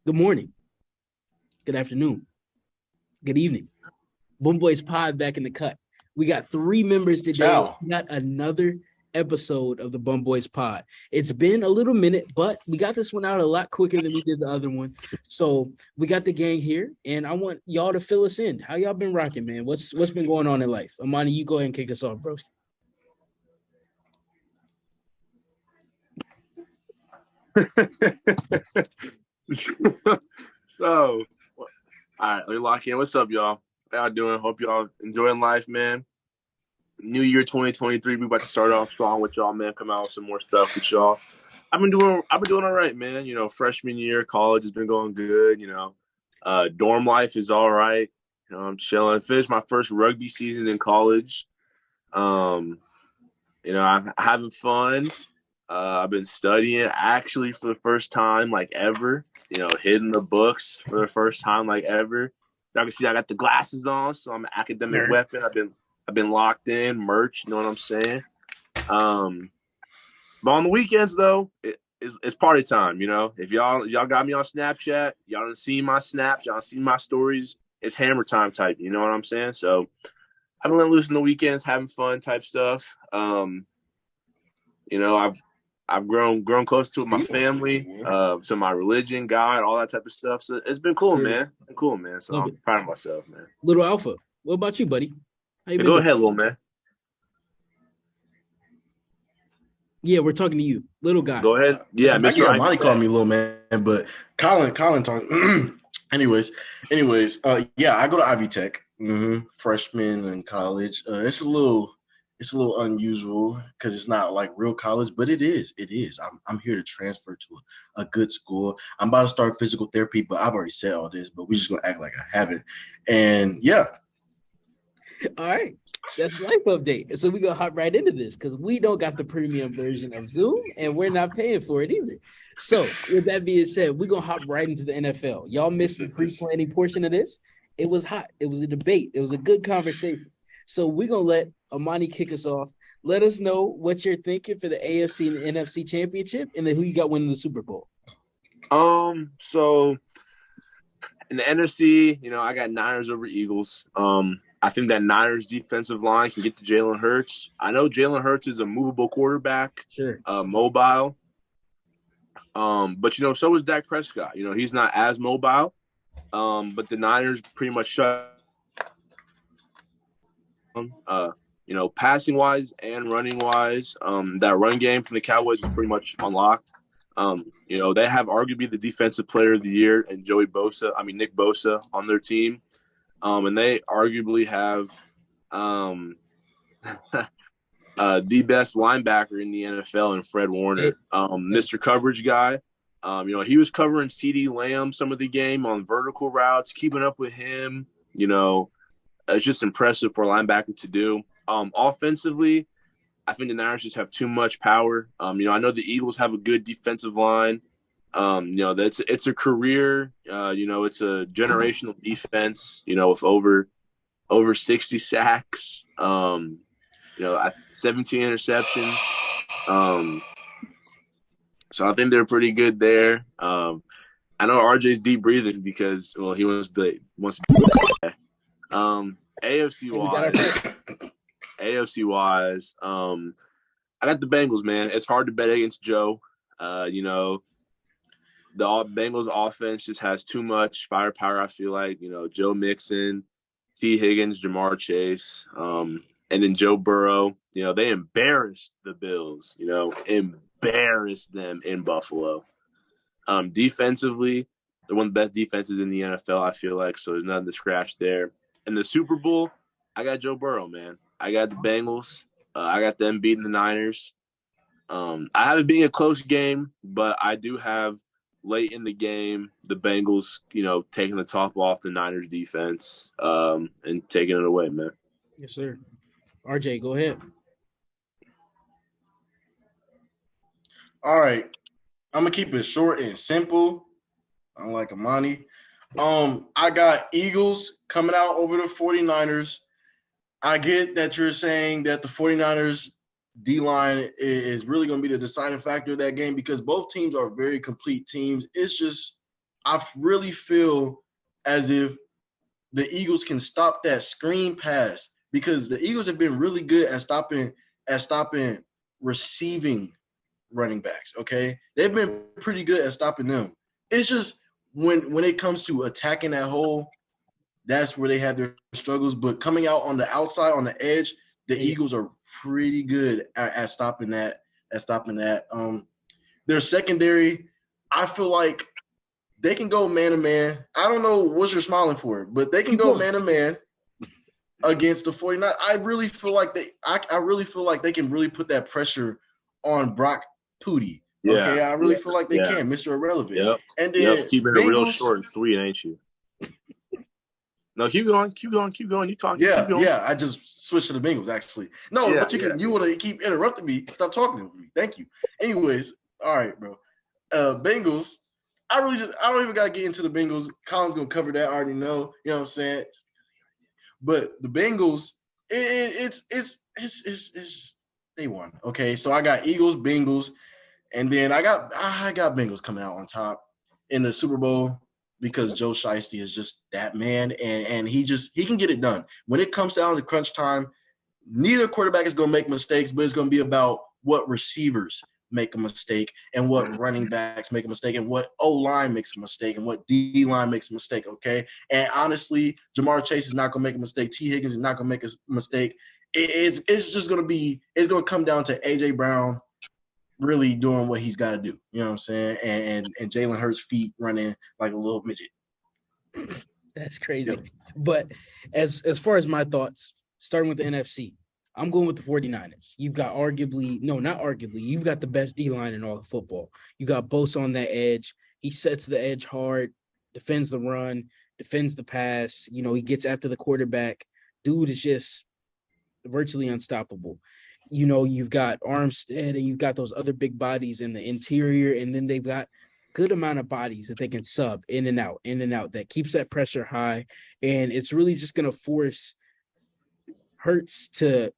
Good morning, good afternoon, good evening. Boyz Pod back in the cut. We got three members today. Ciao. We got another episode of the Boyz Pod. It's been a little minute, but we got this one out a lot quicker than we did the other one. So we got the gang here, and I want y'all to fill us in. How y'all been rocking, man? What's been going on in life? Amani, you go ahead and kick us off, bro. So, all right, let me lock in. What's up, y'all? How y'all doing? Hope y'all enjoying life, man. New Year 2023. We about to start off strong with y'all, man. Come out with some more stuff with y'all. I've been doing all right, man. You know, freshman year, college has been going good. Dorm life is all right. I'm chilling. Finished my first rugby season in college. I'm having fun. I've been studying actually for the first time like ever. Hitting the books for the first time like ever. Y'all can see I got the glasses on, so I'm an academic weapon. I've been locked in, merch. You know what I'm saying? But on the weekends though, it's party time. If y'all got me on Snapchat, y'all done seen my snaps, y'all done seen my stories. It's hammer time type. You know what I'm saying? So I've been letting loose on the weekends, having fun type stuff. I've grown close to my family, to my religion, God, all that type of stuff. So it's been cool, man. It's been cool, man. So I'm proud of myself, man. Little Alpha, what about you, buddy? How you been Go doing? ahead, little man. Yeah, we're talking to you, little guy. Go ahead. Yeah, I Mr. get Monty called me little man, but Colin talked. anyways, yeah, I go to Ivy Tech, freshman in college. It's a little unusual because it's not like real college, but it is. I'm here to transfer to a good school. I'm about to start physical therapy, but I've already said all this, but we're just gonna act like I haven't. And yeah. All right. That's life update. So we're gonna hop right into this because we don't got the premium version of Zoom and we're not paying for it either. So with that being said, we're gonna hop right into the NFL. Y'all missed the pre-planning portion of this. It was hot, it was a debate, it was a good conversation. So we're gonna let Amani kick us off. Let us know what you're thinking for the AFC and the NFC championship and then who you got winning the Super Bowl. So in the NFC, I got Niners over Eagles. I think that Niners defensive line can get to Jalen Hurts. I know Jalen Hurts is a movable quarterback, sure, mobile. But so is Dak Prescott. He's not as mobile. But the Niners pretty much shut. Passing wise and running wise, that run game from the Cowboys is pretty much unlocked. They have arguably the defensive player of the year and Nick Bosa on their team. And they arguably have the best linebacker in the NFL in Fred Warner, Mr. Coverage guy. He was covering CeeDee Lamb some of the game on vertical routes, keeping up with him. It's just impressive for a linebacker to do. Offensively, I think the Niners just have too much power. I know the Eagles have a good defensive line. It's a career. It's a generational defense. With over 60 sacks. 17 interceptions. So I think they're pretty good there. I know RJ's deep breathing because he wants to. AFC wise, I got the Bengals, man. It's hard to bet against Joe. The Bengals offense just has too much firepower, I feel like. Joe Mixon, T. Higgins, Jamar Chase, and then Joe Burrow. They embarrassed the Bills, embarrassed them in Buffalo. Defensively, they're one of the best defenses in the NFL, I feel like, so there's nothing to scratch there. In the Super Bowl, I got Joe Burrow, man. I got the Bengals. I got them beating the Niners. I have it being a close game, but I do have late in the game the Bengals, taking the top off the Niners defense and taking it away, man. Yes, sir. RJ, go ahead. All right. I'm going to keep it short and simple. Unlike Amani. I got Eagles coming out over the 49ers. I get that you're saying that the 49ers D-line is really going to be the deciding factor of that game because both teams are very complete teams. It's just I really feel as if the Eagles can stop that screen pass because the Eagles have been really good at stopping receiving running backs. Okay, they've been pretty good at stopping them. It's just when it comes to attacking that hole, that's where they have their struggles. But coming out on the outside, on the edge, the Eagles are pretty good at stopping that. Their secondary, I feel like they can go man to man. I don't know what you're smiling for, but they can go man to man against the 49ers. I really feel like they can really put that pressure on Brock Purdy. Yeah, okay, I really feel like they can, Mr. Irrelevant. Yep. And then keeping it real short and sweet, ain't you? No, keep going. You talking? Yeah. I just switched to the Bengals actually. No, but you want to keep interrupting me? Stop talking to me. Thank you. Anyways, all right, bro. Bengals. I don't even gotta get into the Bengals. Colin's gonna cover that. I already know. You know what I'm saying? But the Bengals, it's they won. Okay, so I got Eagles, Bengals, and then I got Bengals coming out on top in the Super Bowl because Joe Shiesty is just that man, and he can get it done. When it comes down to crunch time, neither quarterback is gonna make mistakes, but it's gonna be about what receivers make a mistake and what running backs make a mistake and what O-line makes a mistake and what D-line makes a mistake, okay? And honestly, Jamar Chase is not going to make a mistake. T. Higgins is not going to make a mistake. It's just going to come down to A.J. Brown really doing what he's got to do, you know what I'm saying? And Jalen Hurts' feet running like a little midget. That's crazy. Yep. But as far as my thoughts, starting with the NFC, I'm going with the 49ers. You've got you've got the best D-line in all of football. You got Bosa on that edge. He sets the edge hard, defends the run, defends the pass. You know, he gets after the quarterback. Dude is just virtually unstoppable. You know, you've got Armstead and you've got those other big bodies in the interior, and then they've got good amount of bodies that they can sub in and out that keeps that pressure high. And it's really just going to force Hurts to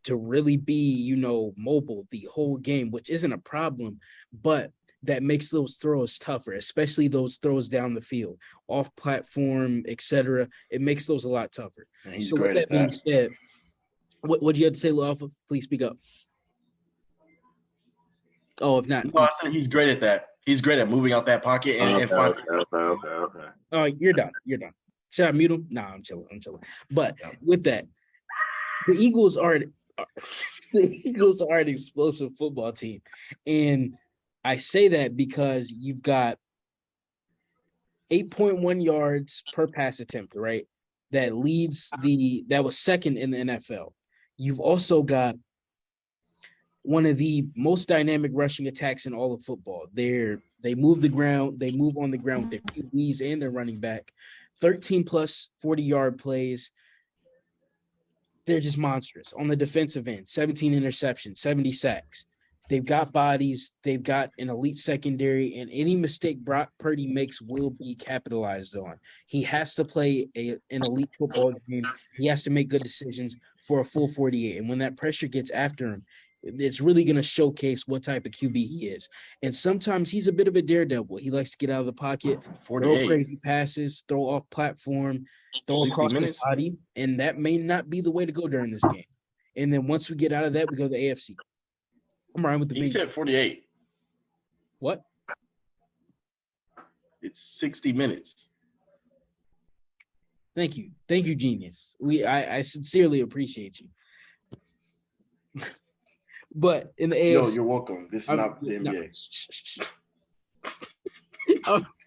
really be, you know, mobile the whole game, which isn't a problem, but that makes those throws tougher, especially those throws down the field, off platform, etc. It makes those a lot tougher. He's so great at that. Said, what do you have to say, Alpha? Please speak up. Oh, if not. No, I said he's great at that. He's great at moving out that pocket and Okay. Oh, you're done. Should I mute him? Nah, I'm chilling. But with that, the Eagles are an explosive football team. And I say that because you've got 8.1 yards per pass attempt, right? That was second in the NFL. You've also got one of the most dynamic rushing attacks in all of football. They move on the ground with their QBs and their running back. 13 plus 40-yard plays. They're just monstrous. On the defensive end, 17 interceptions, 70 sacks. They've got bodies. They've got an elite secondary, and any mistake Brock Purdy makes will be capitalized on. He has to play an elite football game. He has to make good decisions for a full 48. And when that pressure gets after him, it's really going to showcase what type of QB he is. And sometimes he's a bit of a daredevil. He likes to get out of the pocket, 48. Throw crazy passes, throw off platform, throw across the body, and that may not be the way to go during this game. And then once we get out of that, we go to the AFC. I'm right with the He said 48. What? It's 60 minutes. Thank you, genius. I sincerely appreciate you. But in the AFC, you're welcome. This is not the NBA.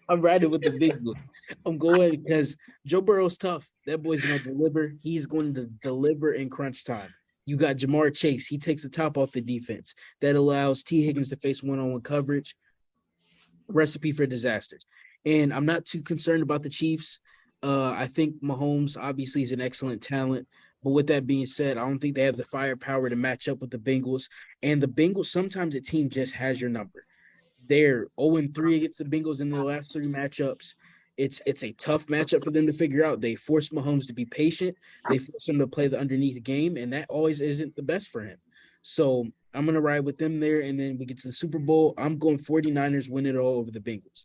I'm riding with the big book. I'm going because Joe Burrow's tough. That boy's going to deliver. He's going to deliver in crunch time. You got Jamar Chase. He takes the top off the defense. That allows T. Higgins to face one-on-one coverage. Recipe for disaster. And I'm not too concerned about the Chiefs. I think Mahomes obviously is an excellent talent. But with that being said, I don't think they have the firepower to match up with the Bengals. And the Bengals, sometimes a team just has your number. They're 0-3 against the Bengals in their last 3 matchups. It's a tough matchup for them to figure out. They force Mahomes to be patient. They force him to play the underneath game, and that always isn't the best for him. So I'm going to ride with them there, and then we get to the Super Bowl. I'm going 49ers win it all over the Bengals.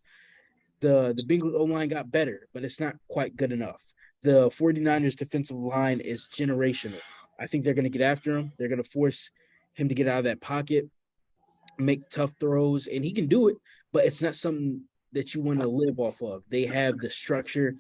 The Bengals O-line got better, but it's not quite good enough. The 49ers defensive line is generational. I think they're going to get after him. They're going to force him to get out of that pocket, make tough throws, and he can do it, but it's not something that you want to live off of. They have the structure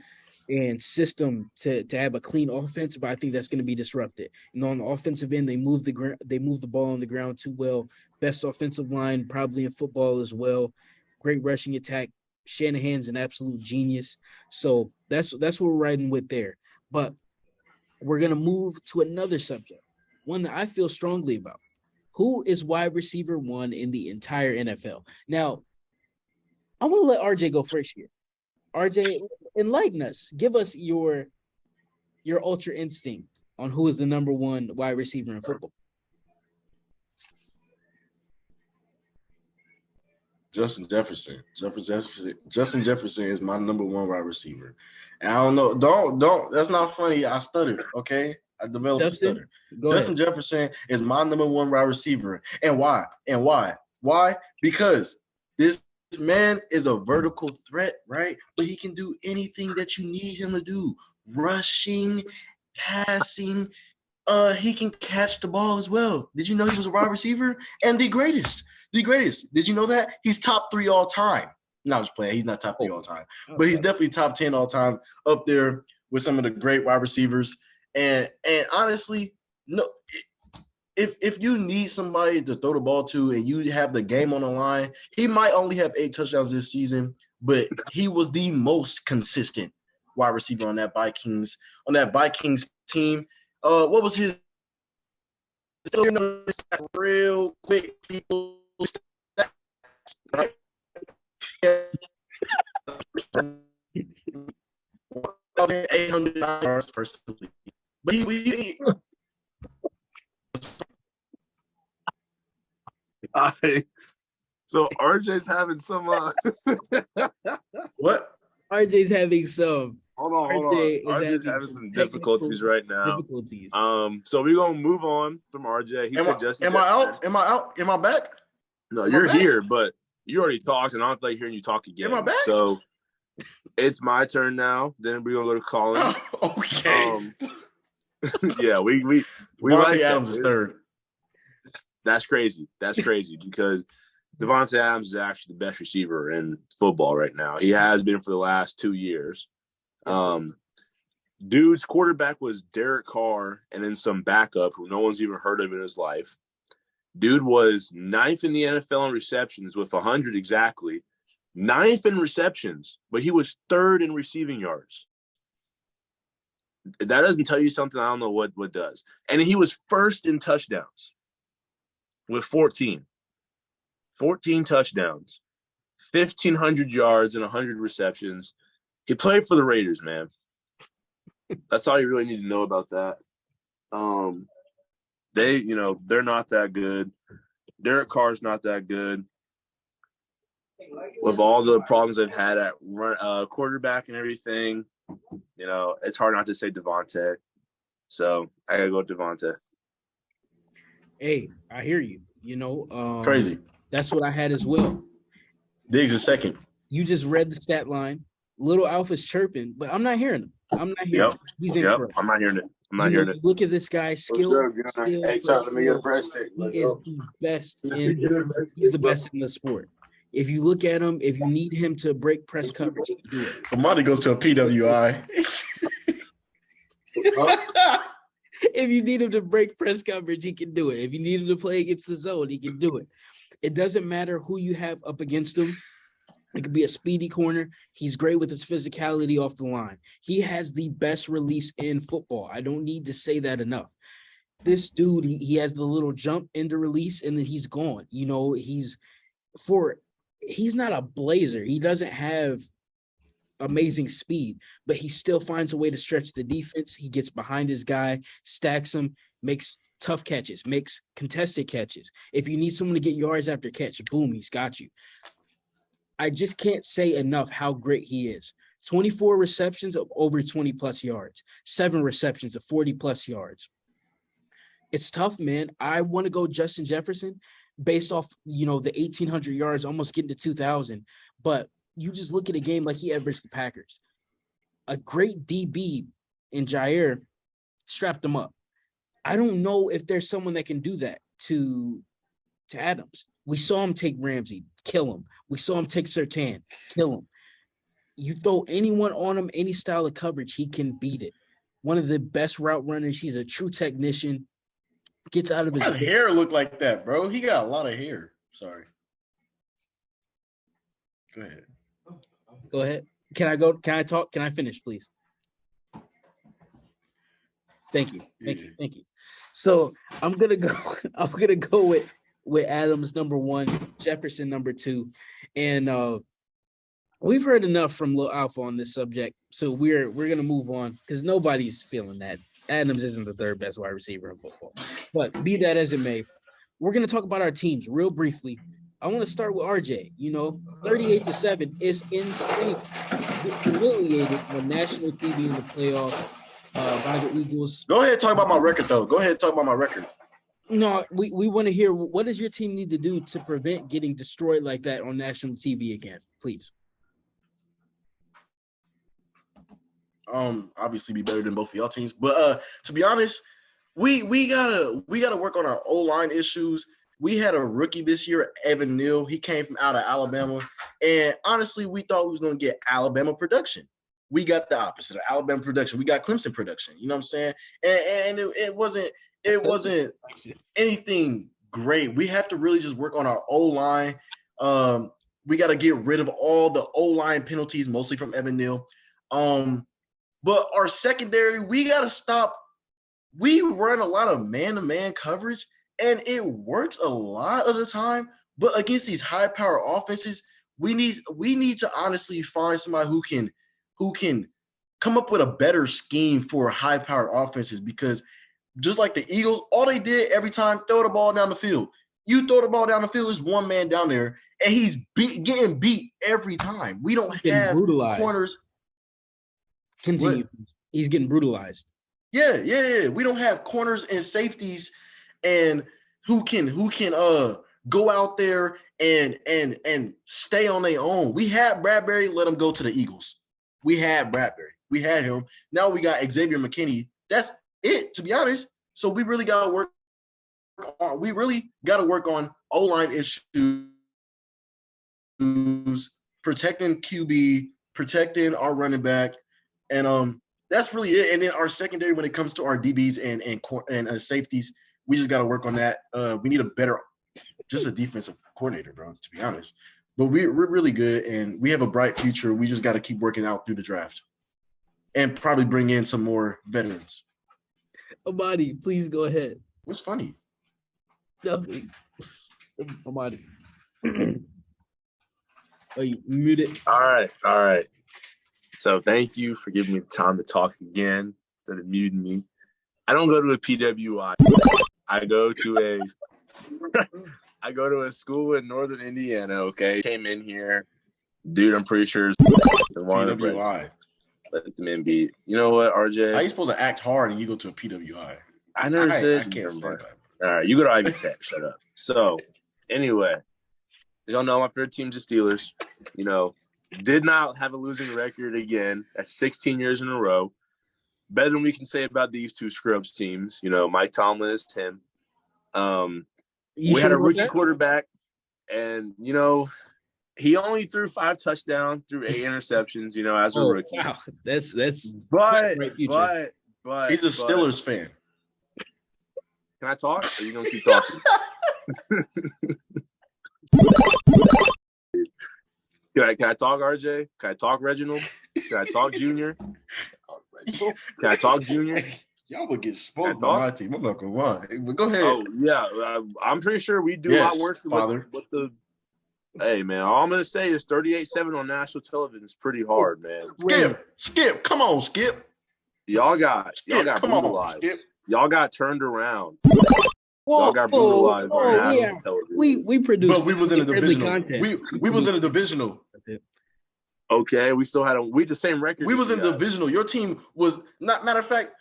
and system to have a clean offense, but I think that's going to be disrupted. And on the offensive end, they move the ball on the ground too well. Best offensive line probably in football as well. Great rushing attack. Shanahan's an absolute genius. So that's what we're riding with there. But we're going to move to another subject, one that I feel strongly about. Who is wide receiver 1 in the entire NFL? Now, I want to let RJ go first here. RJ, enlighten us. Give us your ultra instinct on who is the number 1 wide receiver in football. Justin Jefferson. Justin Jefferson is my number 1 wide receiver. And I don't know. Don't. That's not funny. I stuttered. Okay, I developed a stutter. Justin Jefferson is my number 1 wide receiver. And why? Why? Because this man is a vertical threat, right? But he can do anything that you need him to do. Rushing, passing. He can catch the ball as well. Did you know he was a wide receiver? And the greatest. Did you know that? He's top 3 all time. No, I'm just playing. He's not top 3 all time. But he's definitely top 10 all time, up there with some of the great wide receivers. And honestly, no, if you need somebody to throw the ball to and you have the game on the line, he might only have 8 touchdowns this season, but he was the most consistent wide receiver on that Vikings team. What was his real quick people? Right? 1,800 yards personally, but he So RJ's having some what? RJ's having some. Hold on. RJ's having some difficulties right now. So we're gonna move on from RJ. He said Justin. Am I out? Am I back? No, you're here, but you already talked, and I don't like hearing you talk again. Am I back? So it's my turn now. Then we're gonna go to Colin. Okay. Yeah, we like Adams is third. That's crazy because Devontae Adams is actually the best receiver in football right now. He has been for the last 2 years. Dude's quarterback was Derek Carr and then some backup who no one's even heard of in his life. Dude was 9th in the NFL in receptions with 100 exactly. 9th in receptions, but he was 3rd in receiving yards. That doesn't tell you something. I don't know what does. And he was 1st in touchdowns with 14. 14 touchdowns, 1,500 yards and 100 receptions. He played for the Raiders, man. That's all you really need to know about that. They're not that good. Derek Carr's not that good. With all the problems they've had at quarterback and everything, it's hard not to say Devontae. So I gotta go with Devontae. Hey, I hear you. Crazy. That's what I had as well. Diggs is second. You just read the stat line. Little Alpha's chirping, but I'm not hearing him. I'm not hearing him. He's incorrect. I'm not hearing it. Look at this guy's skill. Hey, let me get a press stick. He is the best. He's the best in the sport. If you look at him, if you need him to break press coverage, he can do it. Amadi goes to a PWI. If you need him to break press coverage, he can do it. If you need him to play against the zone, he can do it. It doesn't matter who you have up against him. It could be a speedy corner. He's great with his physicality off the line. He has the best release in football. I don't need to say that enough. This dude, he has the little jump into release, and then he's gone. He's not a blazer. He doesn't have amazing speed, but he still finds a way to stretch the defense. He gets behind his guy, stacks him, makes tough catches, makes contested catches. If you need someone to get yards after catch, boom, he's got you. I just can't say enough how great he is. 24 receptions of over 20-plus yards, 7 receptions of 40-plus yards. It's tough, man. I want to go Justin Jefferson based off, the 1,800 yards, almost getting to 2,000. But you just look at a game like he averaged the Packers. A great DB in Jair strapped him up. I don't know if there's someone that can do that to Adams. We saw him take Ramsey, kill him. We saw him take Surtain, kill him. You throw anyone on him, any style of coverage, he can beat it. One of the best route runners. He's a true technician. Gets out of his hair look like that, bro. He got a lot of hair. Sorry. Go ahead. Go ahead. Can I go? Can I talk? Can I finish, please? Thank you. Thank you. So I'm gonna go with Adams number 1, Jefferson number 2. And we've heard enough from Lil Alpha on this subject. So we're gonna move on because nobody's feeling that. Adams isn't the third best wide receiver in football. But be that as it may, we're gonna talk about our teams real briefly. I want to start with RJ. 38-7 is insane. Humiliated on national TV in the playoff by the Eagles. Go ahead and talk about my record, though. Go ahead and talk about my record. No, we want to hear, what does your team need to do to prevent getting destroyed like that on national TV again, please? Obviously be better than both of y'all teams. But to be honest, we gotta work on our O-line issues. We had a rookie this year, Evan Neal. He came from out of Alabama. And honestly, we thought we was going to get Alabama production. We got the opposite of Alabama production. We got Clemson production. You know what I'm saying? And it wasn't anything great. We have to really just work on our O-line. We got to get rid of all the O-line penalties, mostly from Evan Neal. But our secondary, we got to stop. We run a lot of man-to-man coverage. And it works a lot of the time, but against these high-power offenses, we need to honestly find somebody who can come up with a better scheme for high-powered offenses. Because just like the Eagles, all they did every time, throw the ball down the field. You throw the ball down the field, there's one man down there, and he's getting beat every time. We don't have corners. Continue. What? He's getting brutalized. Yeah. We don't have corners and safeties. And who can go out there and stay on their own. We had Bradbury, let him go to the Eagles. We had Bradbury. We had him. Now we got Xavier McKinney. That's it, to be honest. So we really got to work on O-line issues, protecting QB, protecting our running back, and that's really it. And then our secondary, when it comes to our DBs and safeties, we just got to work on that. We need a defensive coordinator, bro, to be honest. But we're really good, and we have a bright future. We just got to keep working out through the draft and probably bring in some more veterans. Amadi, please go ahead. What's funny? Nothing. Amadi. Oh, you muted? All right. So thank you for giving me the time to talk again instead of muting me. I don't go to a PWI. I go to a school in northern Indiana, okay? Came in here. Dude, I'm pretty sure PWI. Let them in beat. You know what, RJ? How are you supposed to act hard and you go to a PWI? I never said. I can't stand that. All right, you go to Ivy Tech. Shut up. So, anyway, as y'all know, my favorite team's the Steelers. Did not have a losing record again. That's 16 years in a row. Better than we can say about these two scrubs teams. Mike Tomlin is him. We had a rookie quarterback, and, he only threw 5 touchdowns, threw 8 interceptions, as a rookie. Wow. That's but he's a Steelers fan. Can I talk? Or are you gonna keep talking? Can I talk, RJ? Can I talk, Reginald? Can I talk, Junior? Can I talk, Junior? Y'all would get smoked on my team. I'm not gonna lie. But go ahead. Oh yeah, I'm pretty sure we do a lot worse than what the. Hey man, all I'm gonna say is 38-7 on national television is pretty hard, man. Skip, come on, Skip. Y'all got brutalized. Y'all got turned around. Whoa, y'all got brutalized on national television. We produced. But we was in a divisional. We was in a divisional. Okay, we still had the same record. We was in divisional. Your team was not. Matter of fact.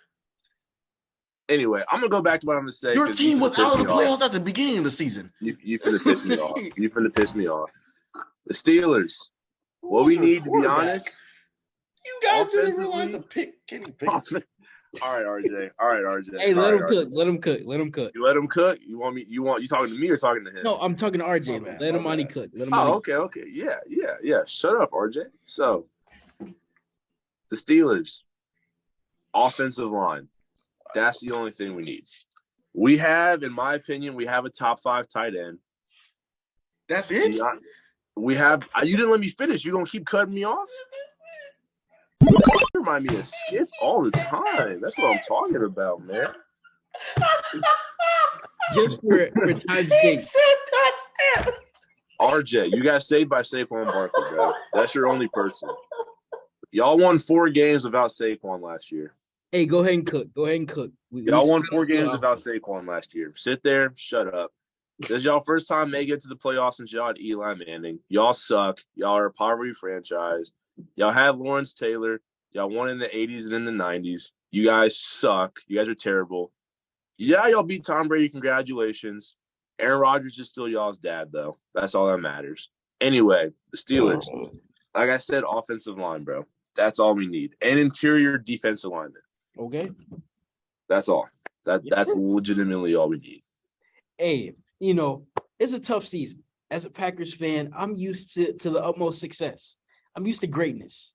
Anyway, I'm gonna go back to what I'm gonna say. Your team was out of the playoffs at the beginning of the season. You finna piss me off. You finna piss me off. The Steelers What we need, to be honest. You guys didn't realize the pick Kenny Pickett. All right, RJ. Hey, let him cook. Let him cook. You let him cook? You talking to me or talking to him? No, I'm talking to RJ. Let him cook. Okay. Yeah. Shut up, RJ. So, the Steelers, offensive line. That's the only thing we need. We have, in my opinion, a top 5 tight end. That's it? We have – you didn't let me finish. You're going to keep cutting me off? You remind me of Skip all the time. That's what I'm talking about, man. Just for time's sake. RJ, you got saved by Saquon Barkley, bro. That's your only person. Y'all won 4 games without Saquon last year. Hey, go ahead and cook. Y'all won 4 games without Saquon last year. Sit there, shut up. This is y'all first time making it to the playoffs since y'all had Eli Manning. Y'all suck. Y'all are a poverty franchise. Y'all had Lawrence Taylor. Y'all won in the 80s and in the 90s. You guys suck. You guys are terrible. Yeah, y'all beat Tom Brady. Congratulations. Aaron Rodgers is still y'all's dad, though. That's all that matters. Anyway, the Steelers. Like I said, offensive line, bro. That's all we need. And interior defensive lineman. Okay. That's all. That's legitimately all we need. Hey, it's a tough season. As a Packers fan, I'm used to the utmost success. I'm used to greatness.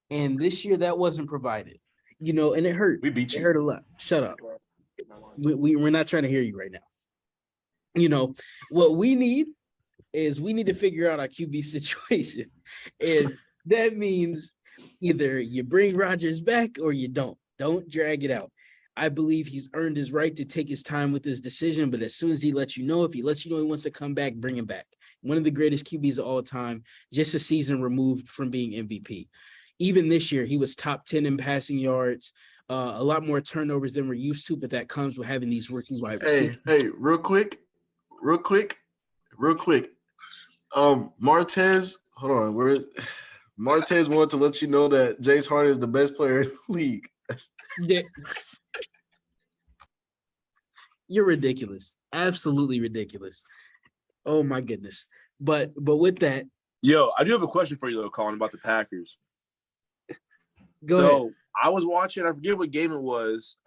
And this year that wasn't provided. And it hurt. We beat you. It hurt a lot. Shut up. We're not trying to hear you right now. What we need is we need to figure out our QB situation. And that means either you bring Rodgers back or you don't. Don't drag it out. I believe he's earned his right to take his time with his decision, but as soon as he lets you know, if he lets you know he wants to come back, bring him back. One of the greatest QBs of all time, just a season removed from being MVP. Even this year, he was top 10 in passing yards, a lot more turnovers than we're used to, but that comes with having these rookie wide receivers. Hey, real quick. Martez, hold on. Martez wanted to let you know that Jace Harden is the best player in the league. Yeah. You're ridiculous. Absolutely ridiculous. Oh my goodness. But with that. Yo, I do have a question for you though, Colin, about the Packers. Go ahead. I was watching, I forget what game it was.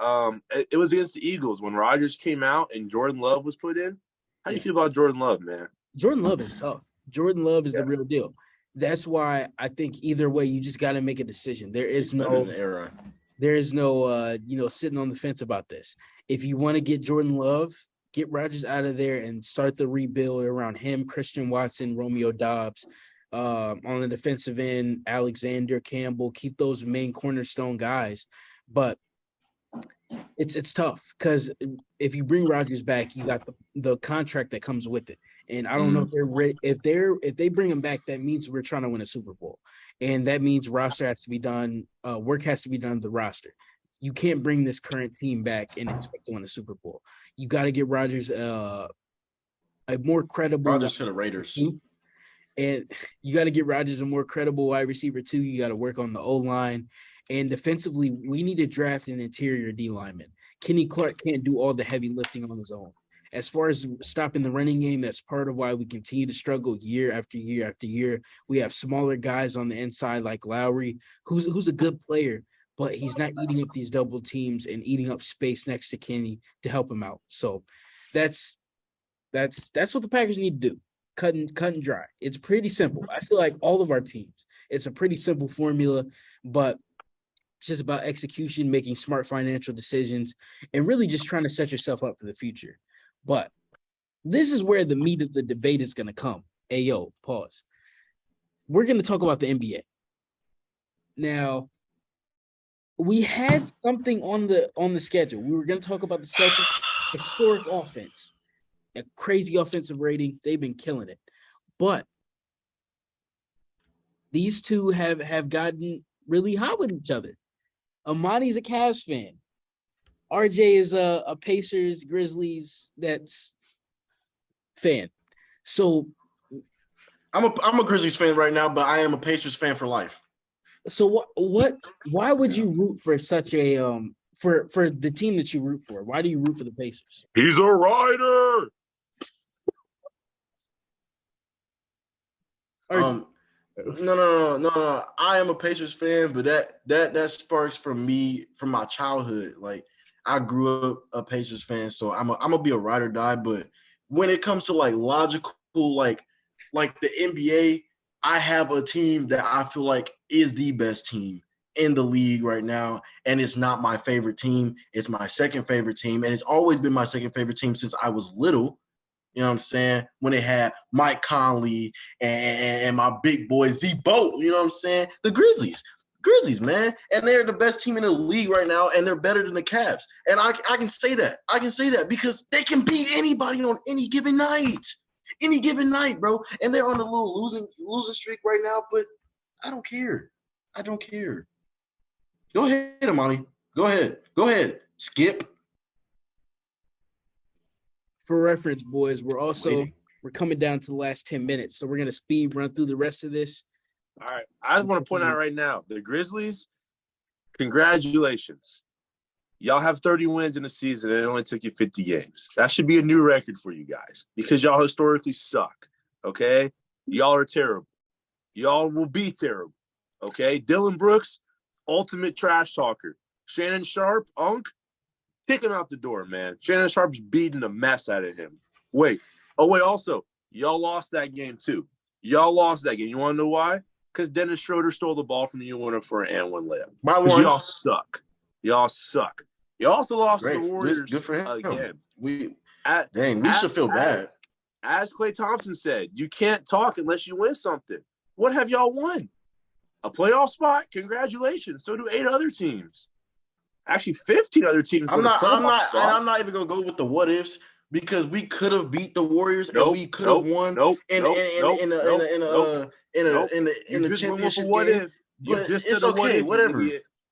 It was against the Eagles when Rodgers came out and Jordan Love was put in. How do you feel about Jordan Love, man? Jordan Love is tough. Jordan Love is the real deal. That's why I think either way, you just got to make a decision. There is no sitting on the fence about this. If you want to get Jordan Love, get Rodgers out of there and start the rebuild around him, Christian Watson, Romeo Doubs. On the defensive end, Alexander Campbell, keep those main cornerstone guys. But it's tough because if you bring Rodgers back, you got the contract that comes with it. And I don't know if they bring him back, that means we're trying to win a Super Bowl. And that means roster has to be done, work has to be done to the roster. You can't bring this current team back and expect to win a Super Bowl. You got to get Rodgers a more credible. Rodgers to the Raiders. And you got to get Rodgers a more credible wide receiver too. You got to work on the O-line. And defensively, we need to draft an interior D lineman. Kenny Clark can't do all the heavy lifting on his own. As far as stopping the running game, that's part of why we continue to struggle year after year after year. We have smaller guys on the inside like Lowry, who's a good player, but he's not eating up these double teams and eating up space next to Kenny to help him out. So that's what the Packers need to do. Cut and dry. It's pretty simple. I feel like all of our teams, it's a pretty simple formula, but it's just about execution, making smart financial decisions, and really just trying to set yourself up for the future. But this is where the meat of the debate is going to come. Hey, yo, pause. We're going to talk about the NBA. Now, we had something on the schedule. We were going to talk about the Celtics' historic offense. A crazy offensive rating. They've been killing it. But these two have gotten really hot with each other. Amani's a Cavs fan. RJ is a Pacers, Grizzlies that's fan. So I'm a Grizzlies fan right now, but I am a Pacers fan for life. So why would you root for such a for the team that you root for? Why do you root for the Pacers? He's a rider. No. I am a Pacers fan, but that sparks from me from my childhood. Like I grew up a Pacers fan, so I'm gonna be a ride or die. But when it comes to like logical, like the NBA, I have a team that I feel like is the best team in the league right now, and it's not my favorite team. It's my second favorite team, and it's always been my second favorite team since I was little. You know what I'm saying? When they had Mike Conley and my big boy Z Boat, you know what I'm saying? The Grizzlies. Grizzlies, man. And they're the best team in the league right now, and they're better than the Cavs. And I can say that. I can say that because they can beat anybody on any given night. Any given night, bro. And they're on a little losing streak right now, but I don't care. I don't care. Go ahead, Amani. Go ahead. Skip. For reference, boys, we're coming down to the last 10 minutes, so we're gonna speed run through the rest of this. All right. I just want to point out right now, the Grizzlies, congratulations. Y'all have 30 wins in the season, and it only took you 50 games. That should be a new record for you guys because y'all historically suck, okay? Y'all are terrible. Y'all will be terrible, okay? Dylan Brooks, ultimate trash talker. Shannon Sharp, kick him out the door, man. Shannon Sharp's beating the mess out of him. Also, y'all lost that game too. Y'all lost that game. You want to know why? Because Dennis Schroeder stole the ball from you and went up for an and one layup. By one. Y'all suck. Y'all suck. You also lost to the Warriors good for him. again. We should feel bad. As Klay Thompson said, you can't talk unless you win something. What have y'all won? A playoff spot? Congratulations. So do 8 other teams. Actually, 15 other teams. I'm not even gonna go with the what ifs because we could have beat the Warriors and we could have won in the championship game. But it's okay, whatever.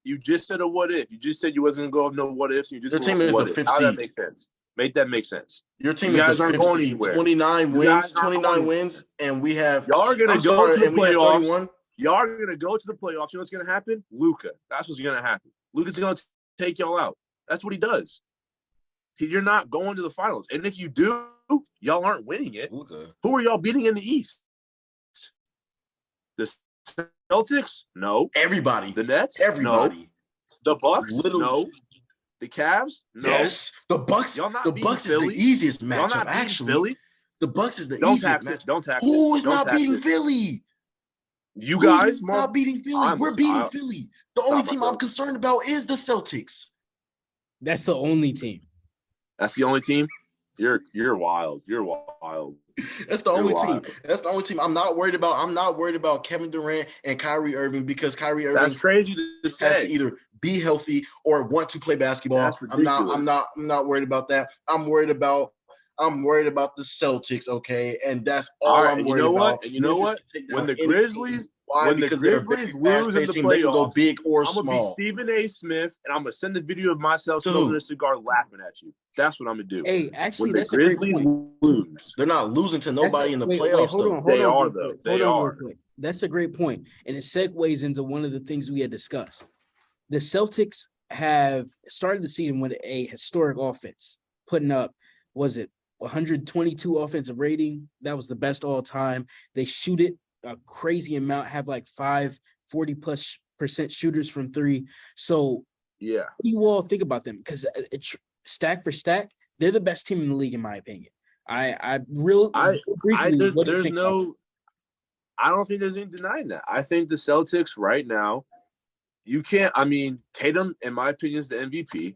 You just said a what if. You just said you wasn't gonna go with no what ifs. You just your team is the 5th seed. How that make sense? Make that make sense. Your team is the 5th seed. 29 wins, and we have. Y'all are gonna go to the playoffs. Y'all are gonna go to the playoffs. You know what's gonna happen? Luka. That's what's gonna happen. Luka's gonna take y'all out. That's what he does. You're not going to the finals, and if you do, y'all aren't winning it. Luka. Who are y'all beating in the East? The Celtics? No. Everybody. The Nets? Everybody. No. The Bucks? No. The Cavs? No. Yes. The Bucks. The Bucks is the easiest matchup. Actually, Philly? The Bucks is the easiest matchup. Don't tax it. Who is not beating Philly? You guys? Who's not beating Philly? We're beating Philly. The only team I'm concerned about is the Celtics. That's the only team. That's the only team? You're wild. You're wild. That's the only team. That's the only team I'm not worried about. I'm not worried about Kevin Durant and Kyrie Irving because Kyrie Irving That's crazy to say. has to either be healthy or want to play basketball. I'm not worried about that. I'm worried about the Celtics, okay? And that's all I'm worried about. And you know what? When the Grizzlies lose in the playoffs, they can go big or I'm small. I'm gonna be Stephen A. Smith, and I'm gonna send the video of myself smoking a cigar, laughing at you. That's what I'm gonna do. Hey, actually, when that's a great point. They're not losing to nobody in the playoffs. They are. That's a great point, and it segues into one of the things we had discussed. The Celtics have started the season with a historic offense, putting up, 122 offensive rating. That was the best all time. They shoot it a crazy amount, have like 40+% shooters from 3. So yeah, what do you all think about them? Because stack for stack, they're the best team in the league, in my opinion. I don't think there's any denying that. I think the Celtics right now, Tatum, in my opinion, is the MVP.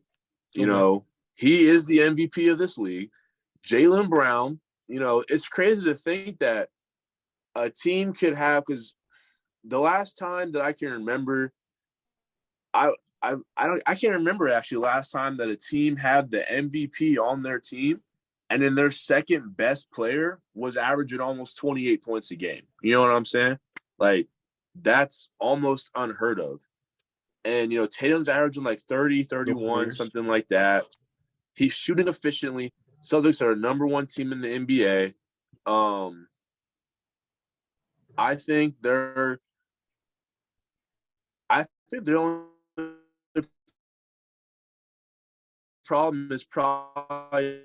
You know, he is the MVP of this league. Jaylen Brown, it's crazy to think that a team could have, because the last time that I can remember, I can't remember actually last time that a team had the MVP on their team and then their second best player was averaging almost 28 points a game. You know what I'm saying? Like, that's almost unheard of. And, Tatum's averaging like 30, 31, something like that. He's shooting efficiently. Celtics are the number 1 team in the NBA. I think the only problem is probably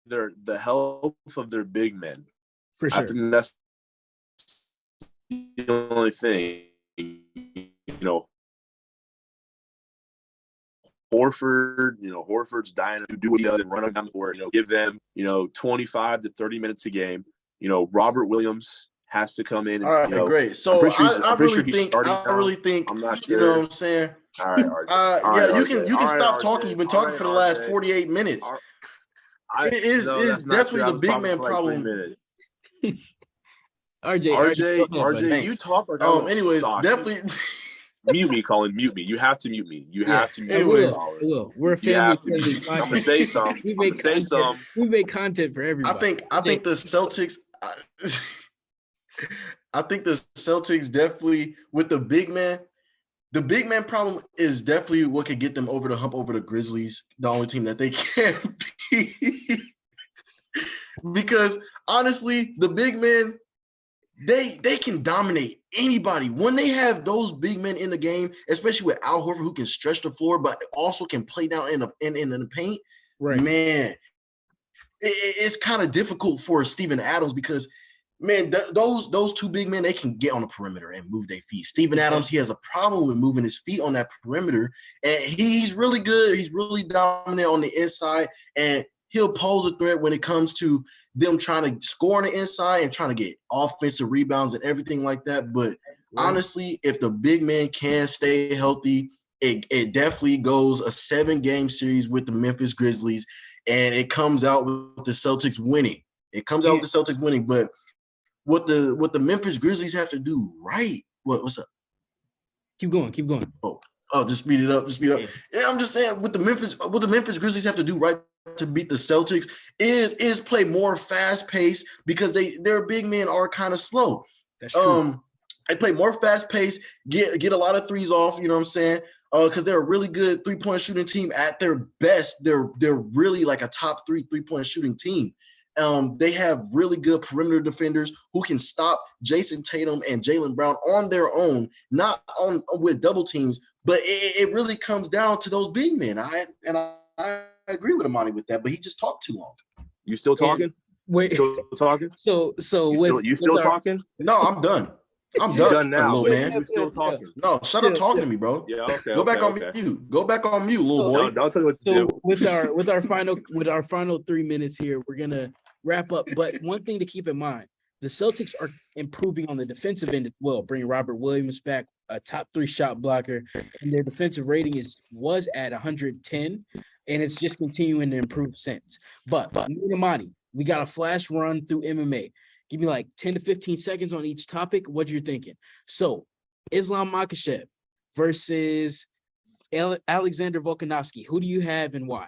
the health of their big men. For sure. I think that's the only thing. Horford's dying to do what he does and run down the court. Give them 25 to 30 minutes a game. Robert Williams has to come in. And, all right, great. So I really think. I'm not sure. You know what I'm saying? All right, RJ. You can stop talking. You've been talking for the last 48 minutes. It's definitely the big man problem. RJ, you talk like anyways, definitely. Mute me, Colin. Mute me. You have to mute me. You have to mute me. Anyways, we're a family friendly podcast. I'm gonna say something. We make content for everybody. I think the Celtics. I think the Celtics definitely with the big man. The big man problem is definitely what could get them over the hump over the Grizzlies, the only team that they can't beat. Because honestly, the big men, they can dominate anybody. When they have those big men in the game, especially with Al Horford, who can stretch the floor but also can play down in the paint, right? Man, it's kind of difficult for Steven Adams because – man, those two big men, they can get on the perimeter and move their feet. Steven Adams, he has a problem with moving his feet on that perimeter, and he's really good. He's really dominant on the inside, and he'll pose a threat when it comes to them trying to score on the inside and trying to get offensive rebounds and everything like that. But honestly, if the big man can stay healthy, it definitely goes a 7-game series with the Memphis Grizzlies, and it comes out with the Celtics winning. But what the Memphis Grizzlies have to do right. What's up? Keep going. Oh, just speed it up. Yeah, I'm just saying what the Memphis Grizzlies have to do right to beat the Celtics is play more fast paced because their big men are kind of slow. That's true. They play more fast paced, get a lot of threes off, you know what I'm saying? Because they're a really good 3-point shooting team at their best. They're really like a top 3-point shooting team. They have really good perimeter defenders who can stop Jason Tatum and Jaylen Brown on their own, not on with double teams. But it really comes down to those big men. I agree with Amani with that, but he just talked too long. You still talking? Wait, still talking? So you still talking? No, I'm done. I'm done now, little man. You still talking? No, shut up talking to me, bro. Yeah, okay. Go back on mute. Go back on mute, little boy. Don't tell me what to do. With our final 3 minutes here, we're gonna wrap up. But one thing to keep in mind, the Celtics are improving on the defensive end as well, bringing Robert Williams back, a top 3 shot blocker, and their defensive rating was at 110, and it's just continuing to improve since. But Amani, we got a flash run through MMA. Give me like 10 to 15 seconds on each topic. What you're thinking. So, Islam Makhachev versus Alexander Volkanovski. Who do you have and why?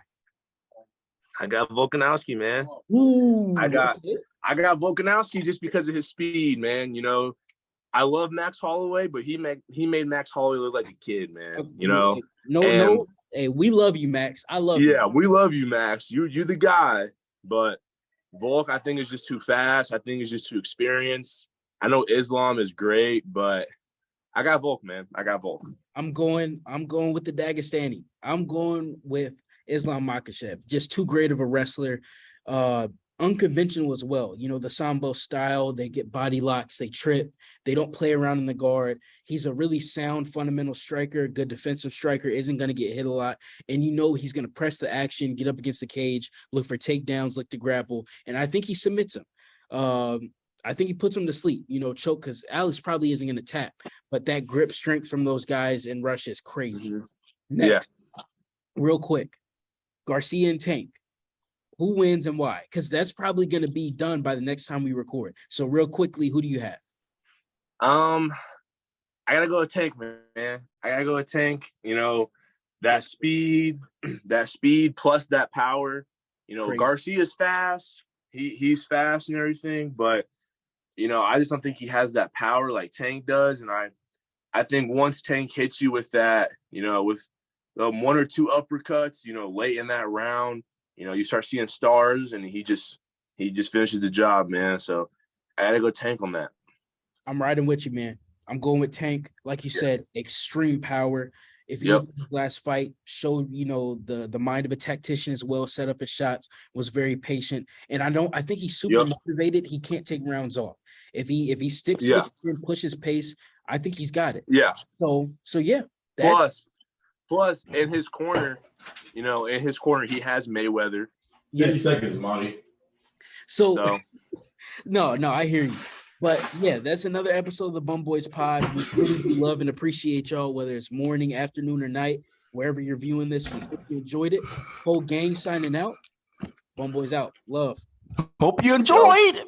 I got Volkanovski, man. Ooh, I got Volkanovski just because of his speed, man. I love Max Holloway, but he made Max Holloway look like a kid, man. No. Hey, we love you, Max. I love you. Yeah, we love you, Max. You're the guy. But Volk, I think, is just too fast. I think he's just too experienced. I know Islam is great, but I got Volk, man. I got Volk. I'm going with the Dagestani. I'm going with Islam Makhachev. Just too great of a wrestler. Unconventional as well. The Sambo style, they get body locks, they trip, they don't play around in the guard. He's a really sound fundamental striker, good defensive striker, isn't going to get hit a lot. And he's going to press the action, get up against the cage, look for takedowns, look to grapple. And I think he submits him. I think he puts him to sleep, choke, because Alex probably isn't going to tap. But that grip strength from those guys in Russia is crazy. Mm-hmm. Next, real quick, Garcia and Tank. Who wins and why? Because that's probably going to be done by the next time we record. So real quickly, who do you have? I got to go with Tank, man. I got to go with Tank. That speed plus that power. Crazy. Garcia's fast. He's fast and everything, but, I just don't think he has that power like Tank does. And I think once Tank hits you with that, with 1 or 2 uppercuts, late in that round, you start seeing stars, and he just finishes the job, man. So I got to go Tank on that. I'm riding with you, man. I'm going with Tank. Like you said, extreme power. If you look at his last fight, showed the mind of a tactician as well, set up his shots, was very patient, and I think he's super motivated. He can't take rounds off. If he sticks with it and pushes pace, I think he's got it. Yeah. So yeah. Plus, in his corner, he has Mayweather. 50 seconds, Monty. So no, I hear you. But yeah, that's another episode of the Bum Boys Pod. We really love and appreciate y'all, whether it's morning, afternoon, or night, wherever you're viewing this. We hope you enjoyed it. Whole gang signing out. Bum Boys out. Love. Hope you enjoyed.